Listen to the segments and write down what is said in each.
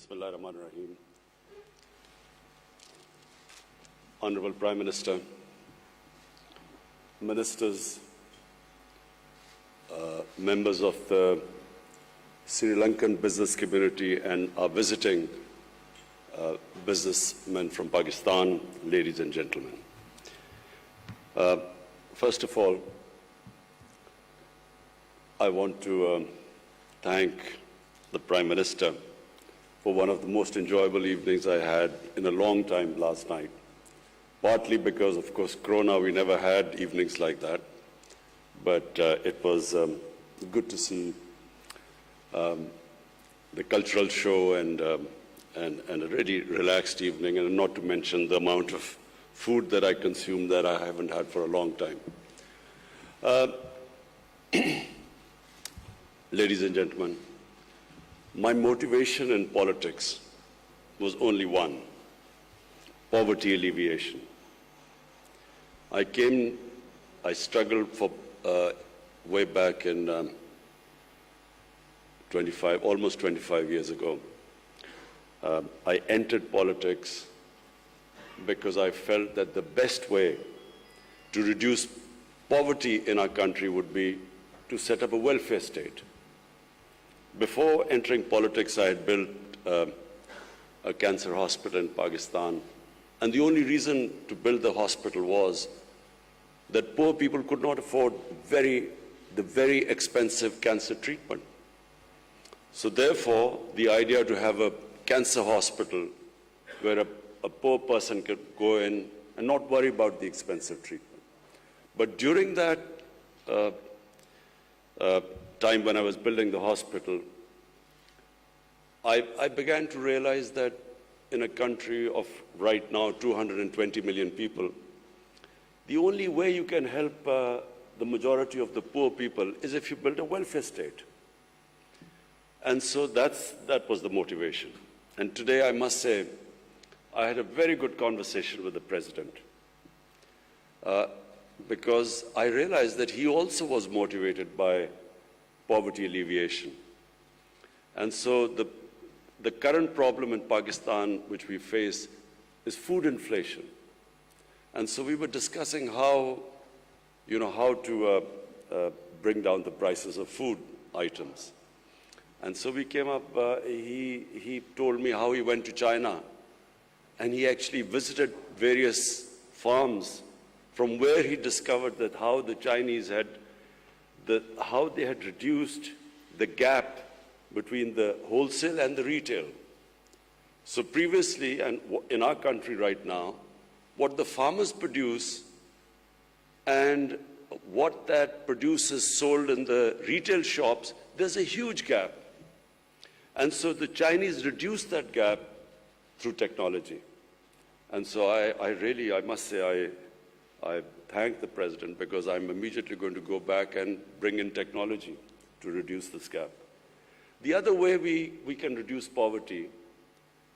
Bismillah ar-Rahman ar-Rahim. Honorable Prime Minister, Ministers, members of the Sri Lankan business community and our visiting businessmen from Pakistan, ladies and gentlemen. First of all, I want to thank the Prime Minister for one of the most enjoyable evenings I had in a long time last night. Partly because, of course, Corona, we never had evenings like that. But it was good to see the cultural show and a really relaxed evening, and not to mention the amount of food that I consumed that I haven't had for a long time. Ladies and gentlemen, my motivation in politics was only one: poverty alleviation. I struggled for way back in almost 25 years ago. I entered politics because I felt that the best way to reduce poverty in our country would be to set up a welfare state. Before entering politics, I had built a cancer hospital in Pakistan, and the only reason to build the hospital was that poor people could not afford the very expensive cancer treatment. So therefore, the idea to have a cancer hospital where a poor person could go in and not worry about the expensive treatment. But during that time when I was building the hospital, I began to realize that in a country of right now 220 million people, the only way you can help the majority of the poor people is if you build a welfare state. And so that was the motivation. And today, I must say, I had a very good conversation with the President because I realized that he also was motivated by poverty alleviation. And so the current problem in Pakistan which we face is food inflation. And so we were discussing how to bring down the prices of food items. And so we came up, he told me how he went to China, and he actually visited various farms from where he discovered that how the Chinese how they had reduced the gap between the wholesale and the retail. So previously, and in our country right now, what the farmers produce and what that produce is sold in the retail shops, there's a huge gap. And so the Chinese reduced that gap through technology. And so I must say, I thank the President, because I'm immediately going to go back and bring in technology to reduce this gap. The other way we can reduce poverty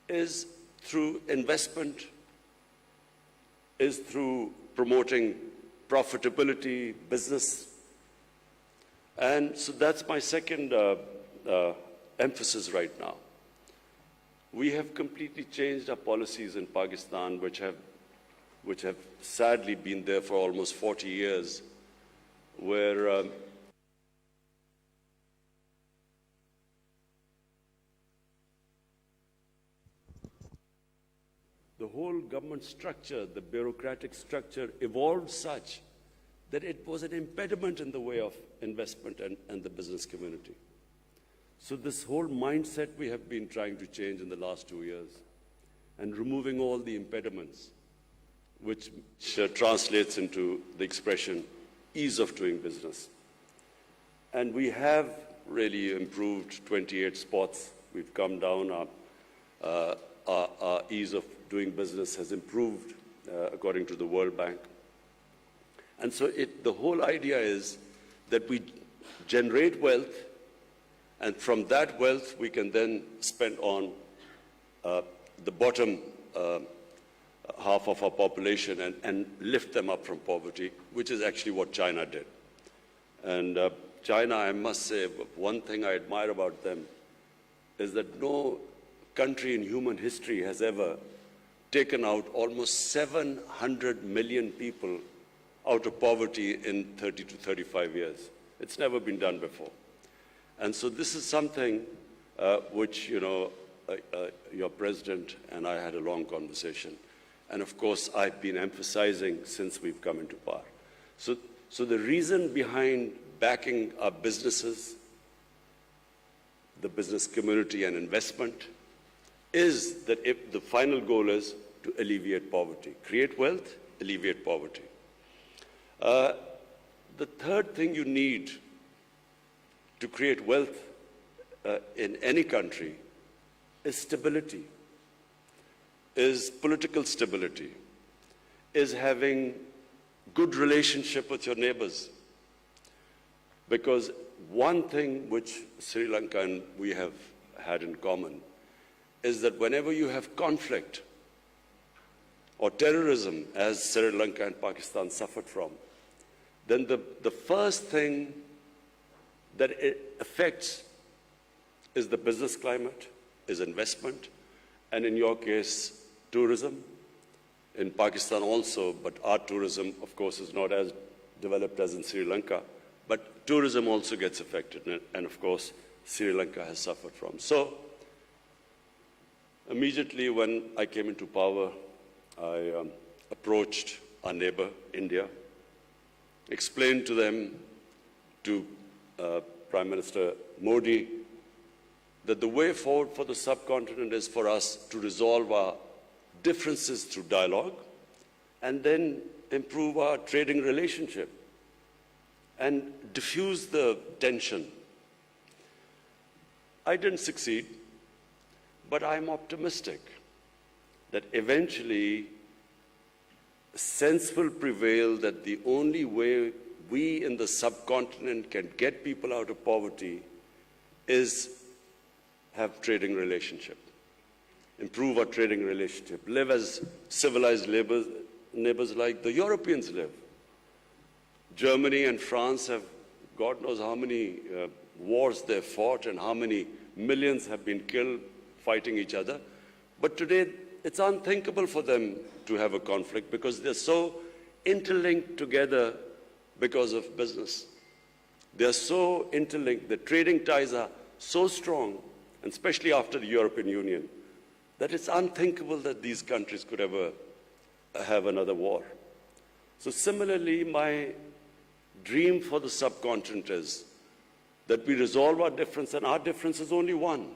is through investment, is through promoting profitability, business. And so that's my second emphasis right now. We have completely changed our policies in Pakistan, which have sadly been there for almost 40 years, where the whole government structure, the bureaucratic structure, evolved such that it was an impediment in the way of investment and the business community. So this whole mindset we have been trying to change in the last 2 years, and removing all the impediments, which translates into the expression ease of doing business. And we have really improved 28 spots. We've come down. Our ease of doing business has improved according to the World Bank. And so the whole idea is that we generate wealth, and from that wealth we can then spend on the bottom half of our population and lift them up from poverty, which is actually what China did. And China, I must say, one thing I admire about them is that no country in human history has ever taken out almost 700 million people out of poverty in 30 to 35 years. It's never been done before. And so this is something which, your president and I had a long conversation. And of course, I've been emphasizing since we've come into power. So the reason behind backing our businesses, the business community and investment, is that if the final goal is to alleviate poverty, create wealth, alleviate poverty. The third thing you need to create wealth in any country is stability, is political stability, is having good relationship with your neighbors. Because one thing which Sri Lanka and we have had in common is that whenever you have conflict or terrorism, as Sri Lanka and Pakistan suffered from, then the first thing that it affects is the business climate, is investment, and in your case, tourism. In Pakistan also, but our tourism, of course, is not as developed as in Sri Lanka, but tourism also gets affected, and of course, Sri Lanka has suffered from. So, immediately when I came into power, I approached our neighbor, India, explained to them, to Prime Minister Modi, that the way forward for the subcontinent is for us to resolve our differences through dialogue and then improve our trading relationship and diffuse the tension. I didn't succeed, but I'm optimistic that eventually sense will prevail that the only way we in the subcontinent can get people out of poverty is have trading relationship, improve our trading relationship, live as civilized neighbors like the Europeans live. Germany and France have, God knows how many wars they've fought and how many millions have been killed fighting each other. But today, it's unthinkable for them to have a conflict because they're so interlinked together because of business. They're so interlinked, the trading ties are so strong, and especially after the European Union, that it's unthinkable that these countries could ever have another war. So similarly, my dream for the subcontinent is that we resolve our difference, and our difference is only one.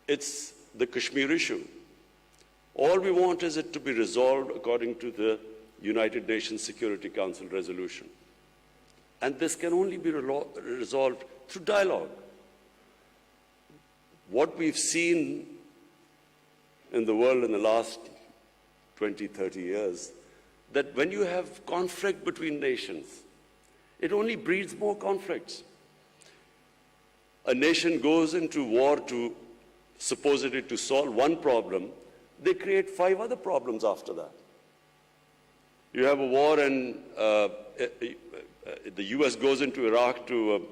It's the Kashmir issue. All we want is it to be resolved according to the United Nations Security Council resolution. And this can only be resolved through dialogue. What we've seen in the world in the last 20, 30 years, that when you have conflict between nations, it only breeds more conflicts. A nation goes into war to supposedly to solve one problem, they create 5 other problems after that. You have a war and the US goes into Iraq to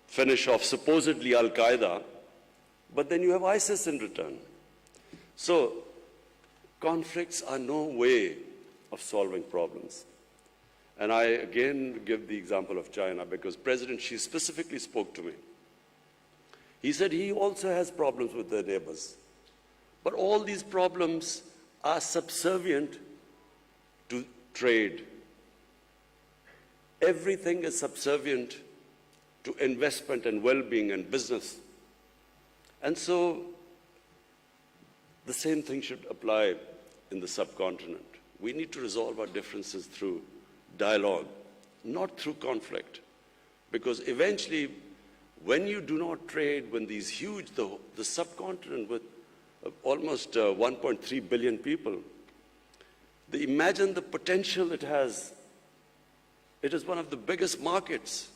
finish off supposedly Al-Qaeda, but then you have ISIS in return. So conflicts are no way of solving problems. And I again give the example of China because President Xi specifically spoke to me. He said he also has problems with their neighbors. But all these problems are subservient to trade. Everything is subservient to investment and well-being and business. And so the same thing should apply in the subcontinent. We need to resolve our differences through dialogue, not through conflict. Because eventually, when you do not trade, when these huge, the subcontinent with almost 1.3 billion people, imagine the potential it has. It is one of the biggest markets,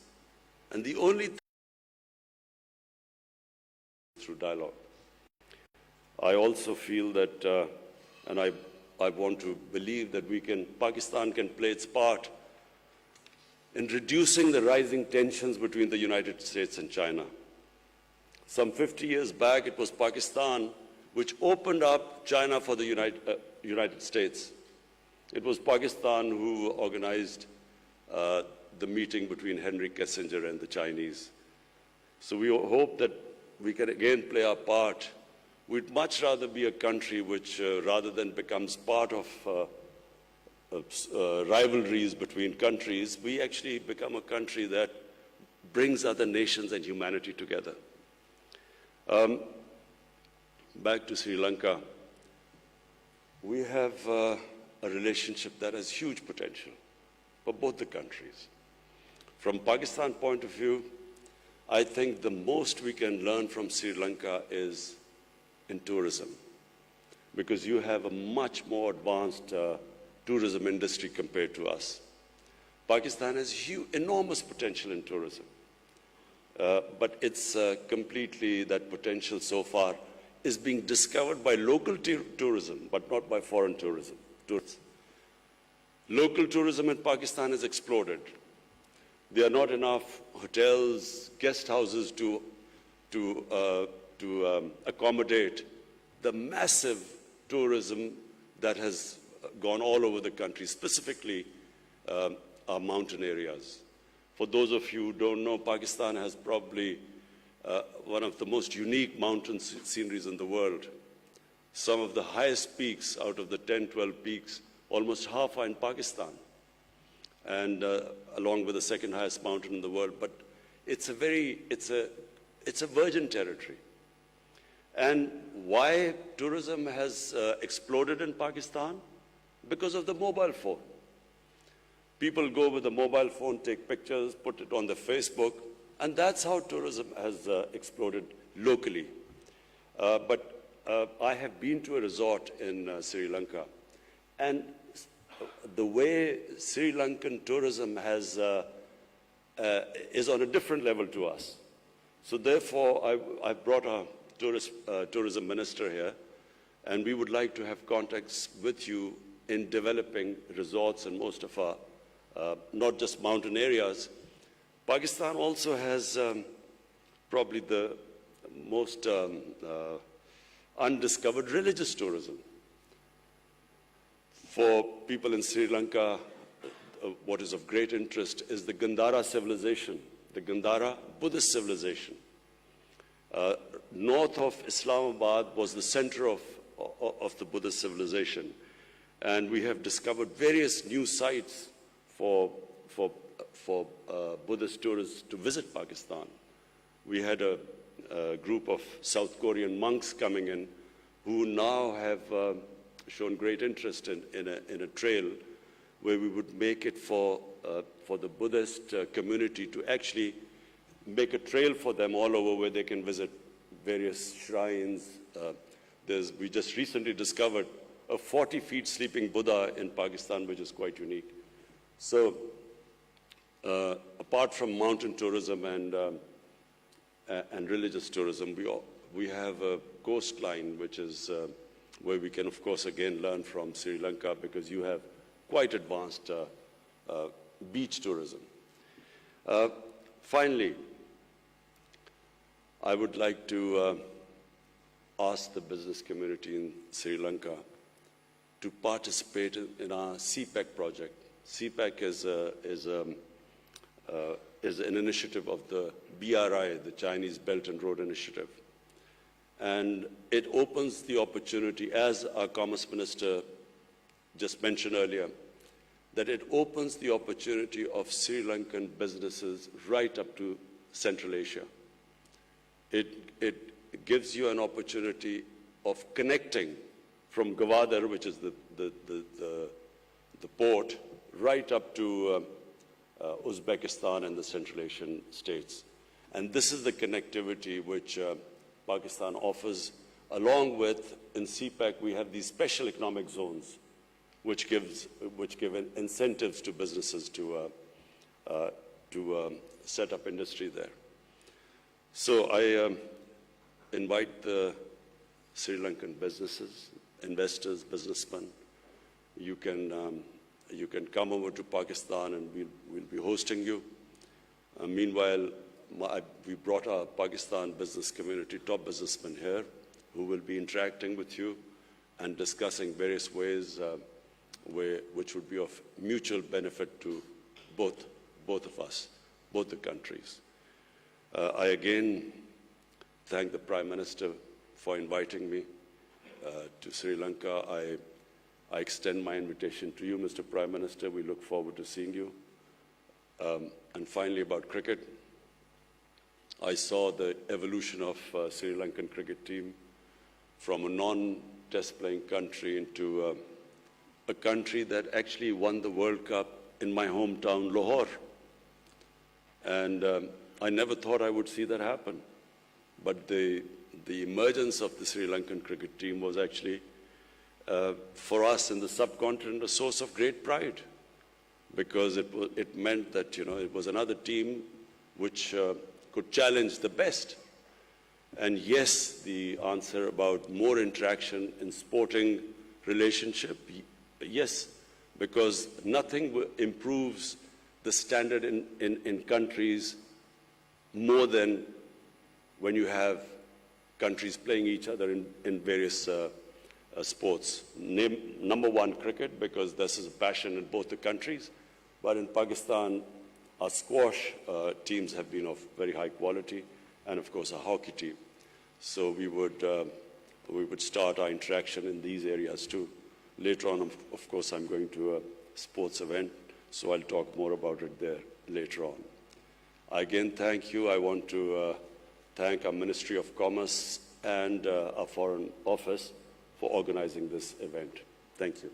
and the only thing through dialogue. I also feel that, and I want to believe that Pakistan can play its part in reducing the rising tensions between the United States and China. Some 50 years back, it was Pakistan which opened up China for the United States. It was Pakistan who organized the meeting between Henry Kissinger and the Chinese. So we hope that we can again play our part. We'd much rather be a country which, rather than becomes part of rivalries between countries, we actually become a country that brings other nations and humanity together. Back to Sri Lanka. We have a relationship that has huge potential for both the countries. From Pakistan point of view, I think the most we can learn from Sri Lanka is in tourism, because you have a much more advanced tourism industry compared to us. Pakistan has enormous potential in tourism, but it's completely, that potential so far is being discovered by local tourism, but not by foreign tourism. Local tourism in Pakistan has exploded. There are not enough hotels, guest houses to accommodate the massive tourism that has gone all over the country, specifically our mountain areas. For those of you who don't know, Pakistan has probably one of the most unique mountain sceneries in the world. Some of the highest peaks out of the 10, 12 peaks, almost half are in Pakistan, and along with the second highest mountain in the world. But it's a virgin territory. And why tourism has exploded in Pakistan? Because of the mobile phone. People go with the mobile phone, take pictures, put it on the Facebook, and that's how tourism has exploded locally. But I have been to a resort in Sri Lanka, and the way Sri Lankan tourism has, is on a different level to us. So therefore, I brought a tourism minister here, and we would like to have contacts with you in developing resorts in most of our, not just mountain areas. Pakistan also has probably the most undiscovered religious tourism. For people in Sri Lanka, what is of great interest is the Gandhara civilization, the Gandhara Buddhist civilization. North of Islamabad was the center of the Buddhist civilization. And we have discovered various new sites for Buddhist tourists to visit Pakistan. We had a group of South Korean monks coming in who now have shown great interest in a trail where we would make it for the Buddhist community to actually make a trail for them all over where they can visit various shrines. We just recently discovered a 40-feet sleeping Buddha in Pakistan, which is quite unique. So apart from mountain tourism and religious tourism, we have a coastline, which is where we can, of course, again learn from Sri Lanka, because you have quite advanced beach tourism. Finally, I would like to ask the business community in Sri Lanka to participate in our CPEC project. CPEC is an initiative of the BRI, the Chinese Belt and Road Initiative. And it opens the opportunity, as our Commerce Minister just mentioned earlier, that it opens the opportunity of Sri Lankan businesses right up to Central Asia. It gives you an opportunity of connecting from Gwadar, which is the port, right up to Uzbekistan and the Central Asian states. And this is the connectivity which Pakistan offers, along with, in CPEC, we have these special economic zones, which give incentives to businesses to set up industry there. So I invite the Sri Lankan businesses, investors, businessmen. You can come over to Pakistan, and we'll be hosting you. Meanwhile, we brought our Pakistan business community, top businessmen here, who will be interacting with you and discussing various ways which would be of mutual benefit to both of us, both the countries. I again thank the Prime Minister for inviting me to Sri Lanka. I extend my invitation to you, Mr. Prime Minister. We look forward to seeing you. And finally, about cricket, I saw the evolution of Sri Lankan cricket team from a non-test playing country into a country that actually won the World Cup in my hometown, Lahore. And I never thought I would see that happen. But the emergence of the Sri Lankan cricket team was actually, for us in the subcontinent, a source of great pride, because it meant that, it was another team which could challenge the best. And yes, the answer about more interaction in sporting relationship, yes, because nothing improves the standard in countries more than when you have countries playing each other in various sports. Number one, cricket, because this is a passion in both the countries. But in Pakistan, our squash teams have been of very high quality, and of course, our hockey team. So we would start our interaction in these areas too. Later on, of course, I'm going to a sports event, so I'll talk more about it there later on. I again thank you. I want to thank our Ministry of Commerce and our Foreign Office for organizing this event. Thank you.